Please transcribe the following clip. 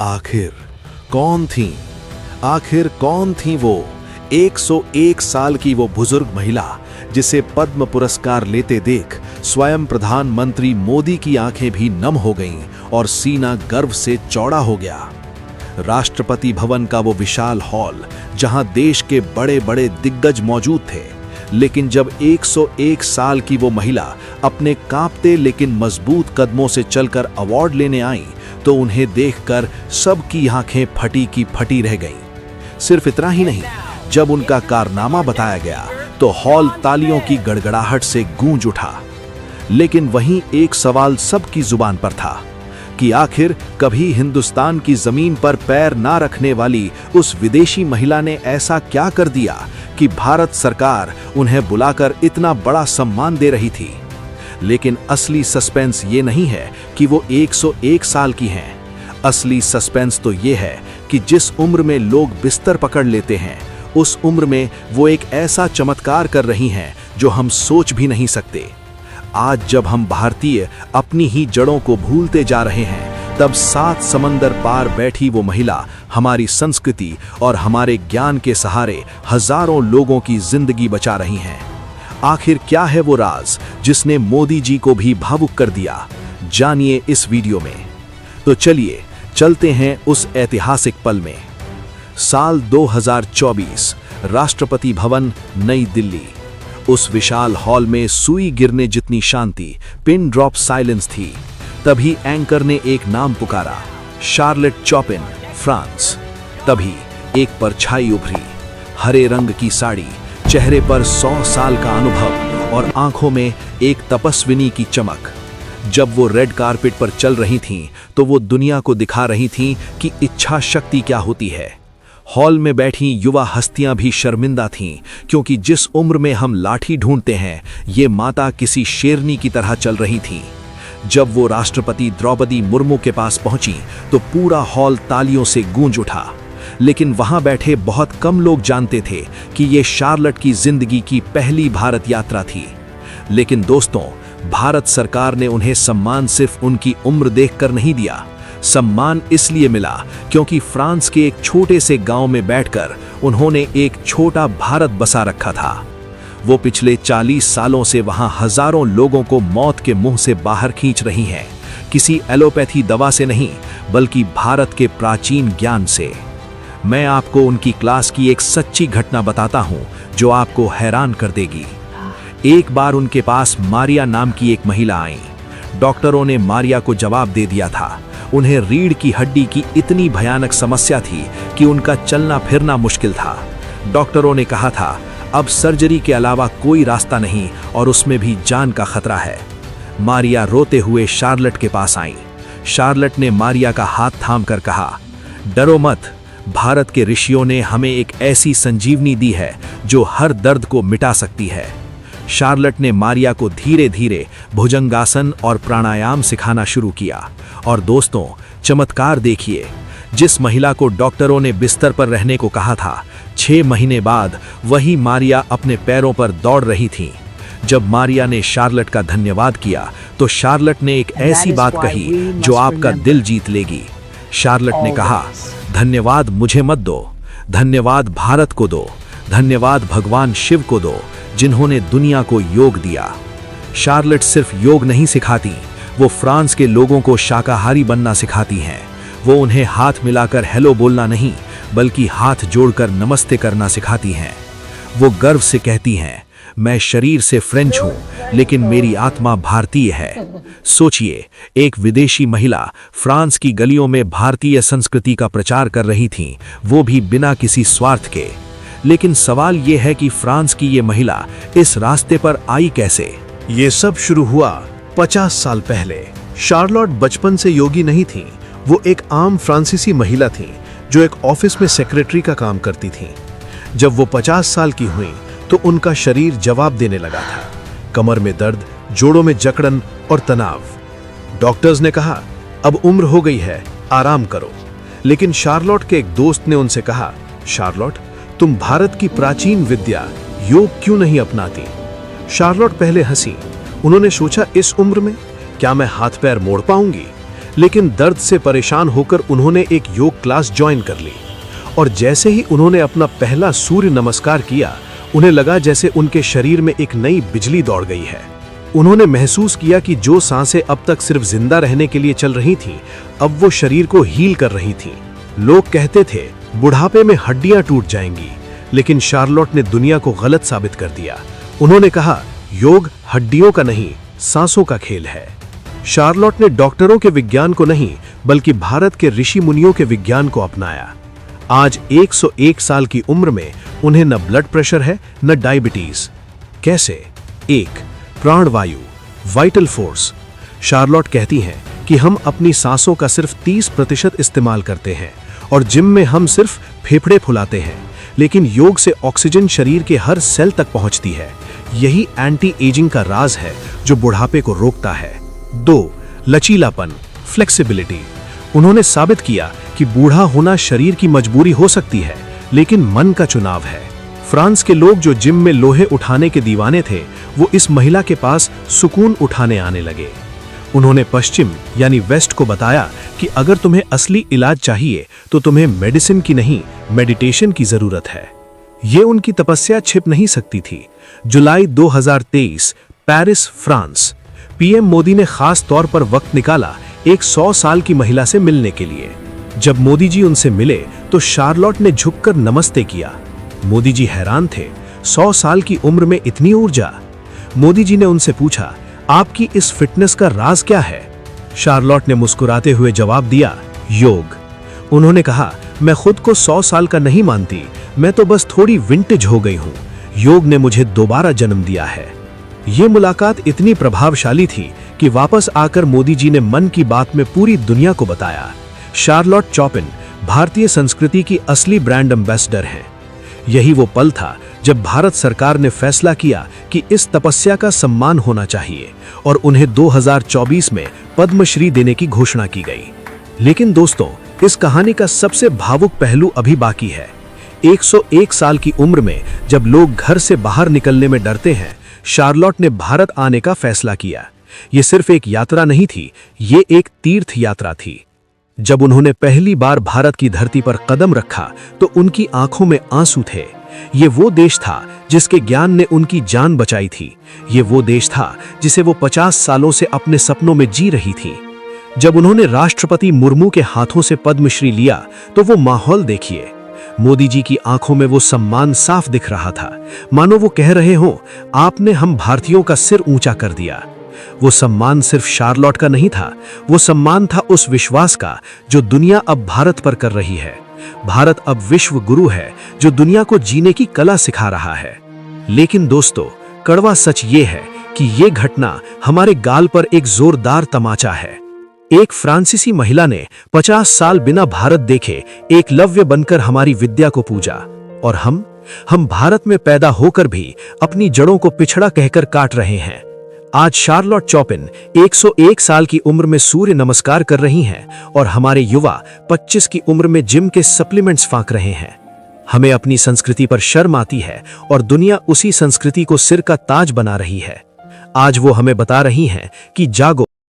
आखिर कौन थी वो 101 साल की वो बुजुर्ग महिला जिसे पद्म पुरस्कार लेते देख स्वयं प्रधानमंत्री मोदी की आंखें भी नम हो गईं और सीना गर्व से चौड़ा हो गया। राष्ट्रपति भवन का वो विशाल हॉल जहां देश के बड़े बड़े दिग्गज मौजूद थे, लेकिन जब 101 साल की वो महिला अपने कांपते लेकिन मजबूत कदमों से चलकर अवार्ड लेने आई तो उन्हें देखकर सबकी आंखें फटी की फटी रह गईं। सिर्फ इतना ही नहीं, जब उनका कारनामा बताया गया तो हॉल तालियों की गड़गड़ाहट से गूंज उठा। लेकिन वहीं एक सवाल सबकी जुबान पर था कि आखिर कभी हिंदुस्तान की जमीन पर पैर ना रखने वाली उस विदेशी महिला ने ऐसा क्या कर दिया कि भारत सरकार उन्हें बुलाकर इतना बड़ा सम्मान दे रही थी। लेकिन असली सस्पेंस ये नहीं है कि वो 101 साल की हैं। असली सस्पेंस तो ये है कि जिस उम्र में लोग बिस्तर पकड़ लेते हैं, उस उम्र में वो एक ऐसा चमत्कार कर रही हैं जो हम सोच भी नहीं सकते। आज जब हम भारतीय अपनी ही जड़ों को भूलते जा रहे हैं, तब 7 समंदर पार बैठी वो महिला हमारी संस्कृति और हमारे ज्ञान के सहारे हजारों लोगों की जिंदगी बचा रही हैं। आखिर क्या है वो राज जिसने मोदी जी को भी भावुक कर दिया? जानिए इस वीडियो में। तो चलिए चलते हैं उस ऐतिहासिक पल में। साल 2024, राष्ट्रपति भवन, नई दिल्ली। उस विशाल हॉल में सुई गिरने जितनी शांति, पिन ड्रॉप साइलेंस थी। तभी एंकर ने एक नाम पुकारा, शार्लेट चॉपिन, फ्रांस। तभी एक परछाई उभरी, हरे रंग की साड़ी, चेहरे पर 100 साल का अनुभव और आंखों में एक तपस्विनी की चमक। जब वो रेड कारपेट पर चल रही थीं, तो वो दुनिया को दिखा रही थीं कि इच्छा शक्ति क्या होती है। हॉल में बैठी युवा हस्तियां भी शर्मिंदा थीं, क्योंकि जिस उम्र में हम लाठी ढूंढते हैं, ये माता किसी शेरनी की तरह चल रही थीं। जब वो राष्ट्रपति द्रौपदी मुर्मू के पास पहुंची तो पूरा हॉल तालियों से गूंज उठा। लेकिन वहां बैठे बहुत कम लोग जानते थे कि ये शार्लेट की जिंदगी की पहली भारत यात्रा थी। लेकिन दोस्तों, भारत सरकार ने उन्हें सम्मान सिर्फ उनकी उम्र देखकर नहीं दिया। सम्मान इसलिए मिला क्योंकि फ्रांस के एक छोटे से गांव में बैठकर उन्होंने एक छोटा भारत बसा रखा था। वो पिछले 40 सालों से वहां हजारों लोगों को मौत के मुंह से बाहर खींच रही हैं, किसी एलोपैथी दवा से नहीं, बल्कि भारत के प्राचीन ज्ञान से। मैं आपको उनकी क्लास की एक सच्ची घटना बताता हूं जो आपको हैरान कर देगी। एक बार उनके पास मारिया नाम की एक महिला आई। डॉक्टरों ने मारिया को जवाब दे दिया था। उन्हें रीढ़ की हड्डी की इतनी भयानक समस्या थी कि उनका चलना फिरना मुश्किल था। डॉक्टरों ने कहा था अब सर्जरी के अलावा कोई रास्ता नहीं और उसमें भी जान का खतरा है। मारिया रोते हुए शार्लेट के पास आई। शार्लेट ने मारिया का हाथ थामकर कहा, डरो मत, भारत के ऋषियों ने हमें एक ऐसी संजीवनी दी है जो हर दर्द को मिटा सकती है। शार्लेट ने मारिया को धीरे धीरे भुजंगासन और प्राणायाम सिखाना शुरू किया। और दोस्तों, चमत्कार देखिए, जिस महिला को डॉक्टरों ने बिस्तर पर रहने को कहा था, 6 महीने बाद वही मारिया अपने पैरों पर दौड़ रही थी। जब मारिया ने शार्लेट का धन्यवाद किया तो शार्लेट ने एक ऐसी बात कही जो आपका दिल जीत लेगी। शार्लेट ने कहा, धन्यवाद मुझे मत दो, धन्यवाद भारत को दो, धन्यवाद भगवान शिव को दो जिन्होंने दुनिया को योग दिया। शार्लेट सिर्फ योग नहीं सिखाती, वो फ्रांस के लोगों को शाकाहारी बनना सिखाती हैं। वो उन्हें हाथ मिलाकर हेलो बोलना नहीं, बल्कि हाथ जोड़कर नमस्ते करना सिखाती हैं। वो गर्व से कहती हैं, मैं शरीर से फ्रेंच हूं, लेकिन मेरी आत्मा भारतीय है। सोचिए, एक विदेशी महिला फ्रांस की गलियों में भारतीय संस्कृति का प्रचार कर रही थी, वो भी बिना किसी स्वार्थ के। लेकिन सवाल ये है कि फ्रांस की ये महिला इस रास्ते पर आई कैसे? ये सब शुरू हुआ 50 साल पहले। शार्लोट बचपन से योगी नहीं थी। वो एक आम फ्रांसीसी महिला थी जो एक ऑफिस में सेक्रेटरी का काम करती थी। जब वो 50 साल की हुई तो उनका शरीर जवाब देने लगा था। कमर में दर्द, जोड़ों में जकड़न और तनाव। डॉक्टर्स ने कहा, अब उम्र हो गई है, आराम करो। लेकिन शार्लोट के एक दोस्त ने उनसे कहा, शार्लोट, तुम भारत की प्राचीन विद्या योग क्यों नहीं अपनाती? शार्लोट पहले हंसी। उन्होंने सोचा, इस उम्र में क्या मैं हाथ पैर मोड़ पाऊंगी? लेकिन दर्द से परेशान होकर उन्होंने एक योग क्लास ज्वाइन कर ली। और जैसे ही उन्होंने अपना पहला सूर्य नमस्कार किया, उन्हें लगा जैसे उनके शरीर में एक नई बिजली दौड़ गई है। उन्होंने महसूस किया कि जो सांसें अब तक सिर्फ जिंदा रहने के लिए चल रही थीं, अब वो शरीर को हील कर रही थीं। लोग कहते थे बुढ़ापे में हड्डियां टूट जाएंगी, लेकिन शार्लोट ने दुनिया को गलत साबित कर दिया। उन्होंने कहा, योग हड्डियों का नहीं, सांसों का खेल है। शार्लोट ने डॉक्टरों के विज्ञान को नहीं, बल्कि भारत के ऋषि मुनियों के विज्ञान को अपनाया। आज 101 साल की उम्र में उन्हें न ब्लड प्रेशर है, न डायबिटीज। कैसे? 1. प्राणवायु, वाइटल फोर्स। शार्लोट कहती हैं कि हम अपनी सांसों का सिर्फ 30% इस्तेमाल करते हैं और जिम में हम सिर्फ फेफड़े फुलाते हैं, लेकिन योग से ऑक्सीजन शरीर के हर सेल तक पहुंचती है। यही एंटी एजिंग का राज है जो बुढ़ापे को रोकता है। 2. लचीलापन, फ्लेक्सिबिलिटी। उन्होंने साबित किया कि बूढ़ा होना शरीर की मजबूरी हो सकती है, लेकिन मन का चुनाव है। फ्रांस के लोग जो जिम में लोहे उठाने के दीवाने थे, वो इस महिला के पास सुकून उठाने आने लगे। उन्होंने पश्चिम यानी वेस्ट को बताया कि अगर तुम्हें असली इलाज चाहिए तो तुम्हें मेडिसिन की नहीं, मेडिटेशन की जरूरत है। ये उनकी तपस्या छिप नहीं सकती थी। जुलाई 2023, पेरिस, फ्रांस। पीएम मोदी ने खास तौर पर वक्त निकाला एक 100 साल की महिला से मिलने के लिए। जब मोदी जी उनसे मिले तो शार्लोट ने झुककर नमस्ते किया। मोदी जी हैरान थे, 100 साल की उम्र में इतनी ऊर्जा। मोदी जी ने उनसे पूछा, आपकी इस फिटनेस का राज क्या है? शार्लोट ने मुस्कुराते हुए जवाब दिया, योग। उन्होंने कहा, मैं खुद को 100 साल का नहीं मानती, मैं तो बस थोड़ी विंटेज हो गई हूं। योग ने मुझे दोबारा जन्म दिया है। ये मुलाकात इतनी प्रभावशाली थी कि वापस आकर मोदी जी ने मन की बात में पूरी दुनिया को बताया, शार्लोट चॉपिन भारतीय संस्कृति की असली ब्रांड एम्बेसडर हैं। यही वो पल था जब भारत सरकार ने फैसला किया कि इस तपस्या का सम्मान होना चाहिए और उन्हें 2024 में पद्मश्री देने की घोषणा की गई। लेकिन दोस्तों, इस कहानी का सबसे भावुक पहलू अभी बाकी है। 101 साल की उम्र में जब लोग घर से बाहर निकलने में डरते हैं, शार्लोट ने भारत आने का फैसला किया। ये सिर्फ एक यात्रा नहीं थी, ये एक तीर्थ यात्रा थी। जब उन्होंने पहली बार भारत की धरती पर कदम रखा तो उनकी आंखों में आंसू थे। ये वो देश था जिसके ज्ञान ने उनकी जान बचाई थी। ये वो देश था जिसे वो 50 सालों से अपने सपनों में जी रही थी। जब उन्होंने राष्ट्रपति मुर्मू के हाथों से पद्मश्री लिया तो वो माहौल देखिए। मोदी जी की आंखों में वो सम्मान साफ दिख रहा था, मानो वो कह रहे हों, आपने हम भारतीयों का सिर ऊंचा कर दिया। वो सम्मान सिर्फ शार्लोट का नहीं था, वो सम्मान था उस विश्वास का जो दुनिया अब भारत पर कर रही है। भारत अब विश्व गुरु है जो दुनिया को जीने की कला सिखा रहा है। लेकिन दोस्तों, कड़वा सच ये है कि ये घटना हमारे गाल पर एक जोरदार तमाचा है। एक फ्रांसीसी महिला ने 50 साल बिना भारत देखे एकलव्य बनकर हमारी विद्या को पूजा, और हम भारत में पैदा होकर भी अपनी जड़ों को पिछड़ा कहकर काट रहे हैं। आज शार्लोट चॉपिन 101 साल की उम्र में सूर्य नमस्कार कर रही हैं और हमारे युवा 25 की उम्र में जिम के सप्लीमेंट्स फांक रहे हैं। हमें अपनी संस्कृति पर शर्म आती है और दुनिया उसी संस्कृति को सिर का ताज बना रही है। आज वो हमें बता रही हैं कि जागो।